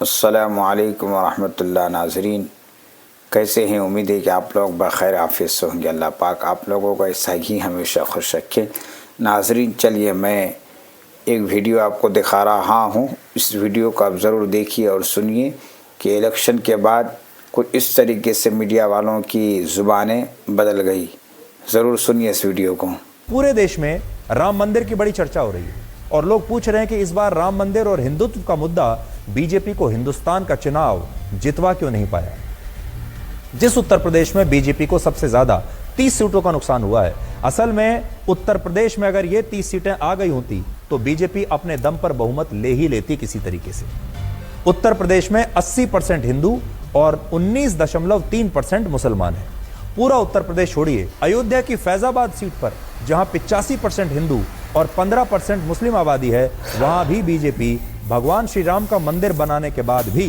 अस्सलामु अलैकुम वरहमतुल्लाह। नाज़रीन, कैसे हैं? उम्मीद है कि आप लोग बखैर आफियत से होंगे। अल्लाह पाक आप लोगों को ऐसा ही हमेशा खुश रखे। नाज़रीन, चलिए मैं एक वीडियो आपको दिखा रहा हूँ। इस वीडियो को आप ज़रूर देखिए और सुनिए कि इलेक्शन के बाद कुछ इस तरीके से मीडिया वालों की ज़ुबानें बदल गई। ज़रूर सुनिए इस वीडियो को। पूरे देश में राम मंदिर की बड़ी चर्चा हो रही है और लोग पूछ रहे हैं कि इस बार राम मंदिर और हिंदुत्व का मुद्दा बीजेपी को हिंदुस्तान का चुनाव जितवा क्यों नहीं पाया। जिस उत्तर प्रदेश में बीजेपी को सबसे ज्यादा 30 सीटों का नुकसान हुआ है, असल में उत्तर प्रदेश में अगर ये 30 सीटें आ गई होती तो बीजेपी अपने दम पर बहुमत ले ही लेती किसी तरीके से। उत्तर प्रदेश में 80% हिंदू और 19.3% मुसलमान हैं। पूरा उत्तर प्रदेश छोड़िए, अयोध्या की फैजाबाद सीट पर जहां 85% हिंदू और 15% मुस्लिम आबादी है, वहां भी बीजेपी भगवान श्री राम का मंदिर बनाने के बाद भी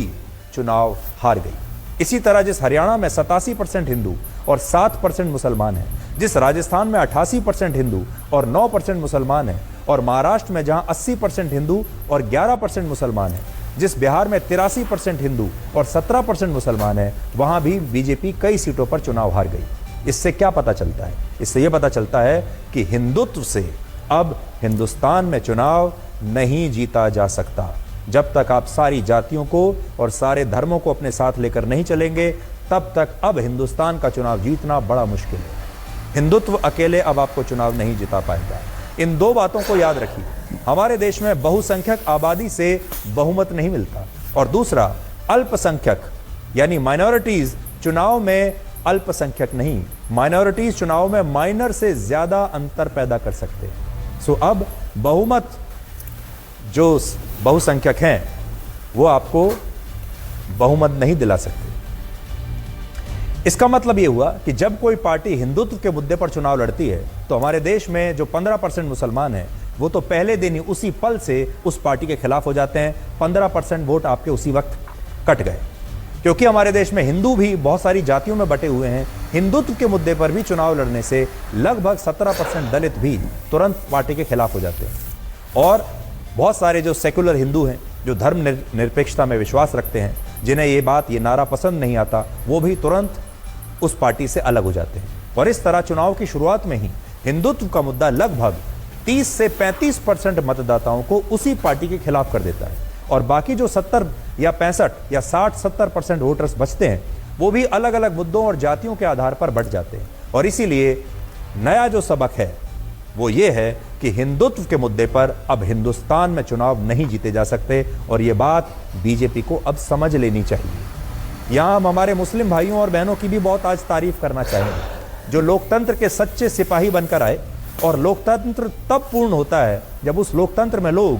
चुनाव हार गई। इसी तरह जिस हरियाणा में 87% हिंदू और 7% मुसलमान हैं, जिस राजस्थान में 88% हिंदू और 9% मुसलमान हैं, और महाराष्ट्र में जहां 80% हिंदू और 11% मुसलमान हैं, जिस बिहार में 83% हिंदू और 17% मुसलमान हैं, वहां भी बीजेपी कई सीटों पर चुनाव हार गई। इससे क्या पता चलता है? इससे यह पता चलता है कि हिंदुत्व से अब हिंदुस्तान में चुनाव नहीं जीता जा सकता। जब तक आप सारी जातियों को और सारे धर्मों को अपने साथ लेकर नहीं चलेंगे, तब तक अब हिंदुस्तान का चुनाव जीतना बड़ा मुश्किल है। हिंदुत्व अकेले अब आपको चुनाव नहीं जिता पाएगा। इन दो बातों को याद रखिए। हमारे देश में बहुसंख्यक आबादी से बहुमत नहीं मिलता, और दूसरा, अल्पसंख्यक यानी माइनॉरिटीज चुनाव में अल्पसंख्यक नहीं, माइनॉरिटीज चुनाव में माइनर से ज्यादा अंतर पैदा कर सकते हैं। सो अब बहुमत जो बहुसंख्यक हैं वो आपको बहुमत नहीं दिला सकते। इसका मतलब यह हुआ कि जब कोई पार्टी हिंदुत्व के मुद्दे पर चुनाव लड़ती है तो हमारे देश में जो 15% मुसलमान हैं वो तो पहले दिन ही उसी पल से उस पार्टी के खिलाफ हो जाते हैं। 15% वोट आपके उसी वक्त कट गए, क्योंकि हमारे देश में हिंदू भी बहुत सारी जातियों में बटे हुए हैं। हिंदुत्व के मुद्दे पर भी चुनाव लड़ने से लगभग 17% दलित भी तुरंत पार्टी के खिलाफ हो जाते हैं, और बहुत सारे जो सेकुलर हिंदू हैं, जो धर्म निरपेक्षता में विश्वास रखते हैं, जिन्हें ये नारा पसंद नहीं आता, वो भी तुरंत उस पार्टी से अलग हो जाते हैं। और इस तरह चुनाव की शुरुआत में ही हिंदुत्व का मुद्दा लगभग 30 से 35% मतदाताओं को उसी पार्टी के खिलाफ कर देता है, और बाकी जो 70 या 65 या 60-70% वोटर्स बचते हैं वो भी अलग अलग मुद्दों और जातियों के आधार पर बट जाते हैं। और इसीलिए नया जो सबक है वो ये है कि हिंदुत्व के मुद्दे पर अब हिंदुस्तान में चुनाव नहीं जीते जा सकते, और ये बात बीजेपी को अब समझ लेनी चाहिए। यहाँ हम हमारे मुस्लिम भाइयों और बहनों की भी बहुत आज तारीफ करना चाहेंगे, जो लोकतंत्र के सच्चे सिपाही बनकर आए। और लोकतंत्र तब पूर्ण होता है जब उस लोकतंत्र में लोग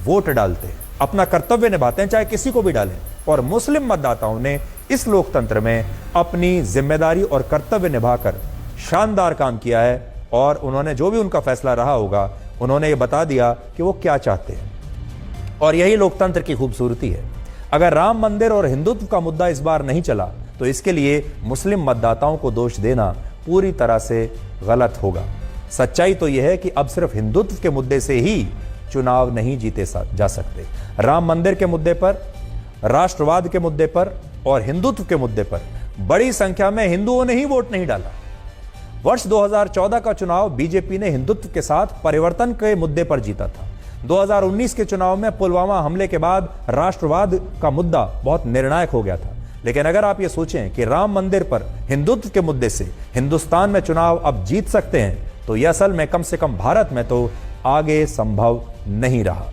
वोट डालते हैं, अपना कर्तव्य निभाते हैं, चाहे किसी को भी डालें। और मुस्लिम मतदाताओं ने इस लोकतंत्र में अपनी जिम्मेदारी और कर्तव्य निभाकर शानदार काम किया है, और उन्होंने जो भी उनका फैसला रहा होगा, उन्होंने ये बता दिया कि वो क्या चाहते हैं। और यही लोकतंत्र की खूबसूरती है। अगर राम मंदिर और हिंदुत्व का मुद्दा इस बार नहीं चला तो इसके लिए मुस्लिम मतदाताओं को दोष देना पूरी तरह से गलत होगा। सच्चाई तो यह है कि अब सिर्फ हिंदुत्व के मुद्दे से ही चुनाव नहीं जीते जा सकते। राम मंदिर के मुद्दे पर, राष्ट्रवाद के मुद्दे पर और हिंदुत्व के मुद्दे पर बड़ी संख्या में हिंदुओं ने ही वोट नहीं डाला। वर्ष 2014 का चुनाव बीजेपी ने हिंदुत्व के साथ परिवर्तन के मुद्दे पर जीता था। 2019 के चुनाव में पुलवामा हमले के बाद राष्ट्रवाद का मुद्दा बहुत निर्णायक हो गया था। लेकिन अगर आप ये सोचें कि राम मंदिर पर हिंदुत्व के मुद्दे से हिंदुस्तान में चुनाव अब जीत सकते हैं, तो यह असल में कम से कम भारत में तो आगे संभव नहीं रहा।